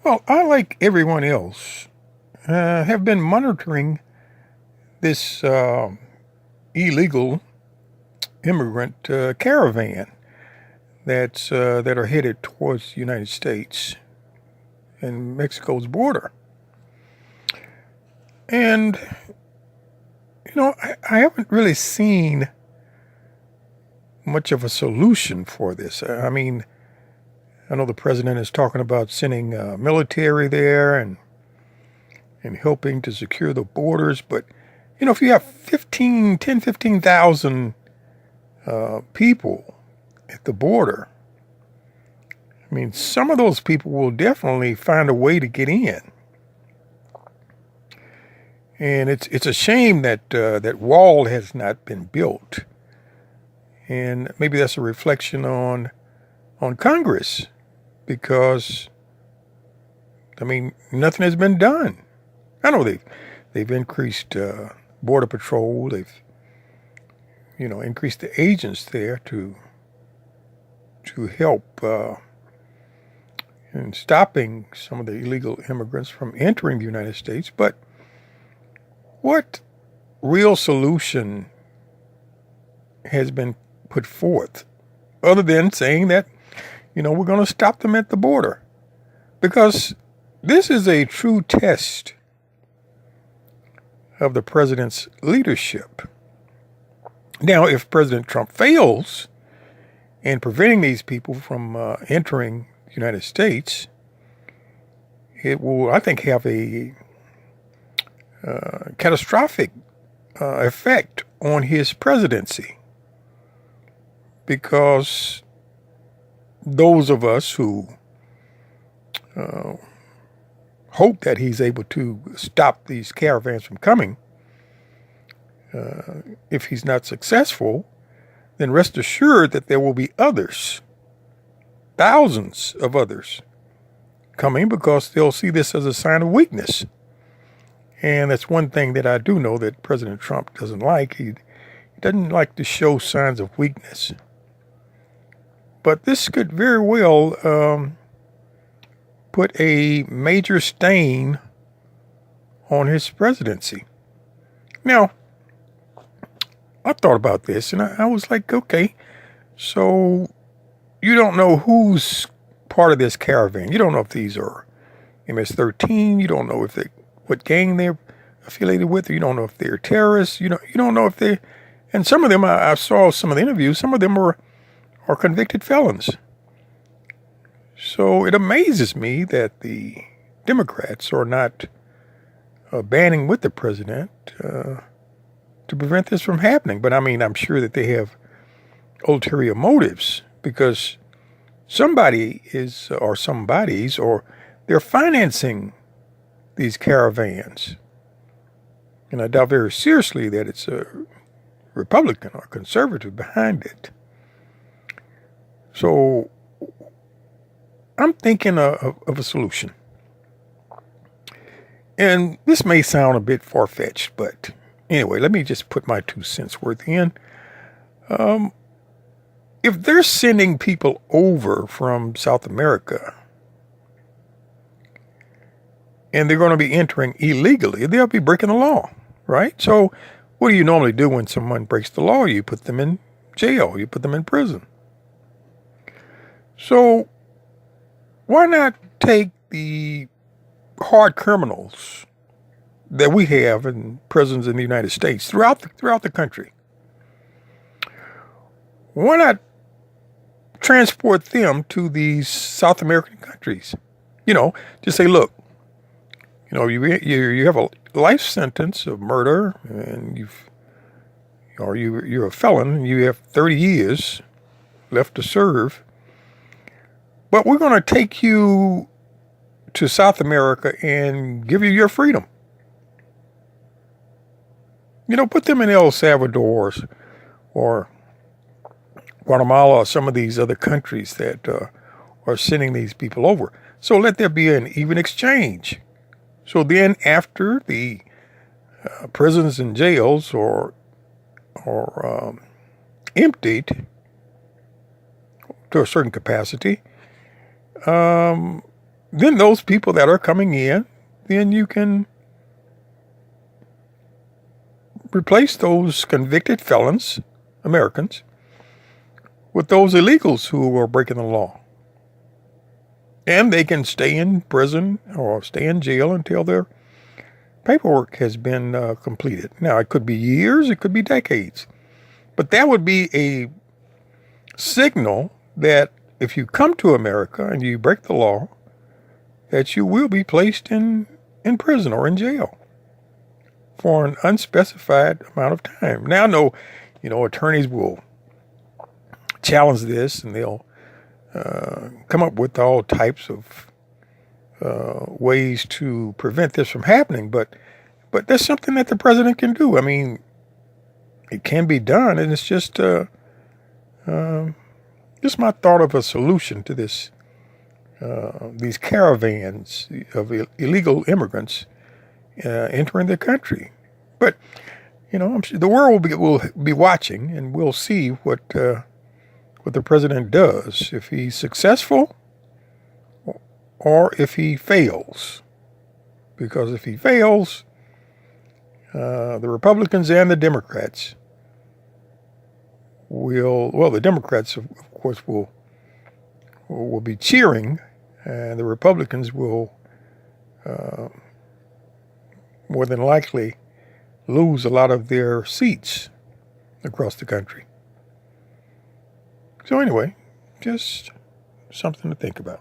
Well, I, like everyone else, have been monitoring this illegal immigrant caravan that are headed towards the United States and Mexico's border. And, I haven't really seen much of a solution for this. I mean, I know the president is talking about sending military there and helping to secure the borders. But, if you have 15,000 people at the border, I mean, some of those people will definitely find a way to get in. And it's a shame that that wall has not been built. And maybe that's a reflection on Congress, because, I mean, nothing has been done. I know they've increased border patrol. They've increased the agents there to help in stopping some of the illegal immigrants from entering the United States. But what real solution has been put forth other than saying that, we're going to stop them at the border? Because this is a true test of the president's leadership. Now, if President Trump fails in preventing these people from entering the United States, it will, I think, have a catastrophic effect on his presidency. Because those of us who hope that he's able to stop these caravans from coming, if he's not successful, then rest assured that there will be others, thousands of others, coming, because they'll see this as a sign of weakness. And that's one thing that I do know that President Trump doesn't like. He doesn't like to show signs of weakness. But this could very well put a major stain on his presidency. Now, I thought about this and I was like, okay, so you don't know who's part of this caravan. You don't know if these are MS-13. You don't know if what gang they're affiliated with. You don't know if they're terrorists. You don't know if they, and some of them, I saw some of the interviews, some of them are convicted felons. So it amazes me that the Democrats are not banding with the president to prevent this from happening. But I mean, I'm sure that they have ulterior motives, because somebody is, or somebodies, or they're financing these caravans. And I doubt very seriously that it's a Republican or conservative behind it. So I'm thinking of a solution. And this may sound a bit far-fetched, but anyway, let me just put my 2 cents worth in. If they're sending people over from South America and they're going to be entering illegally, they'll be breaking the law, right? So what do you normally do when someone breaks the law? You put them in jail. You put them in prison. So why not take the hard criminals that we have in prisons in the United States, throughout the country? Why not transport them to these South American countries? Just say, look, you have a life sentence of murder, and you're a felon, and you have 30 years left to serve. But we're going to take you to South America and give you your freedom. Put them in El Salvador or Guatemala or some of these other countries that are sending these people over. So let there be an even exchange. So then after the prisons and jails are emptied to a certain capacity, then those people that are coming in, then you can replace those convicted felons, Americans, with those illegals who are breaking the law. And they can stay in prison or stay in jail until their paperwork has been completed. Now, it could be years, it could be decades. But that would be a signal that if you come to America and you break the law, that you will be placed in prison or in jail for an unspecified amount of time. Now, no, attorneys will challenge this, and they'll come up with all types of ways to prevent this from happening. But that's something that the president can do. I mean, it can be done, and it's just my thought of a solution to this. These caravans of illegal immigrants entering the country. But I'm sure the world will be watching, and we'll see what the president does, if he's successful or if he fails. Because if he fails, the Republicans and the Democrats the Democrats, of course, will be cheering, and the Republicans will more than likely lose a lot of their seats across the country. So anyway, just something to think about.